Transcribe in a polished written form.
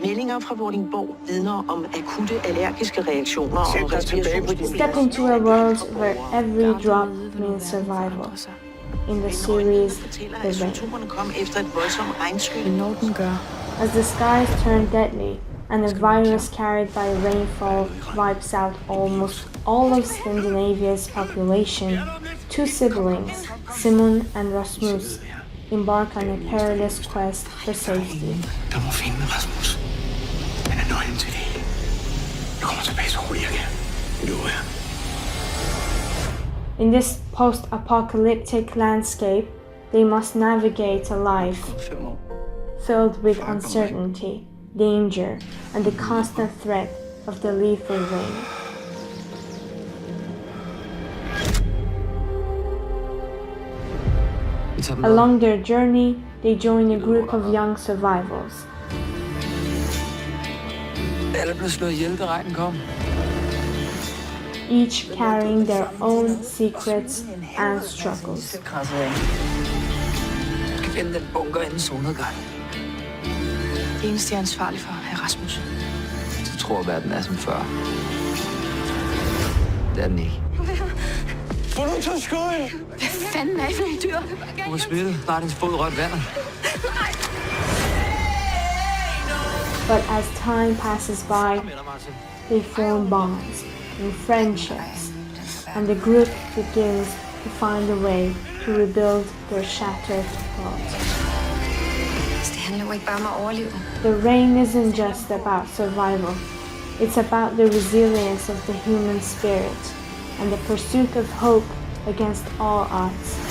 Meldinger fra Vordingborg vidner om akutte allergiske reaktioner og respirationsproblemer. Step into a world where every drop means survival. In the series The Rain. Kom efter et voldsomt regnskyld. Når den gør. As the skies turn deadly and a virus carried by rainfall wipes out almost all of Scandinavia's population, two siblings, Simone and Rasmus, embark on a perilous quest for safety. Du må finde Rasmus. Han er nøglen til det. Jeg kommer tilbage så hurtigt jeg kan. Det lover jeg. In this post-apocalyptic landscape, they must navigate a life filled with uncertainty, danger, and the constant threat of the lethal rain. Along their journey, they join a group of young survivors. Alle blev slået ihjel, da regnen kom. Each carrying their own secrets and struggles. Jeg skal finde den bunker inden solnedgang. Det eneste, jeg er ansvarlig for, er Rasmus. Så tror jeg, verden er som før. Det er den ikke. Få nu til skøj! Hvad fanden er I for nogle dyr? Du var smittet. Bare din fod rødt vandet. But as time passes by, they form bonds and friendships, and the group begins to find a way to rebuild their shattered world. Det handler jo ikke bare om at overleve. The Rain isn't just about survival. It's about the resilience of the human spirit and the pursuit of hope against all odds.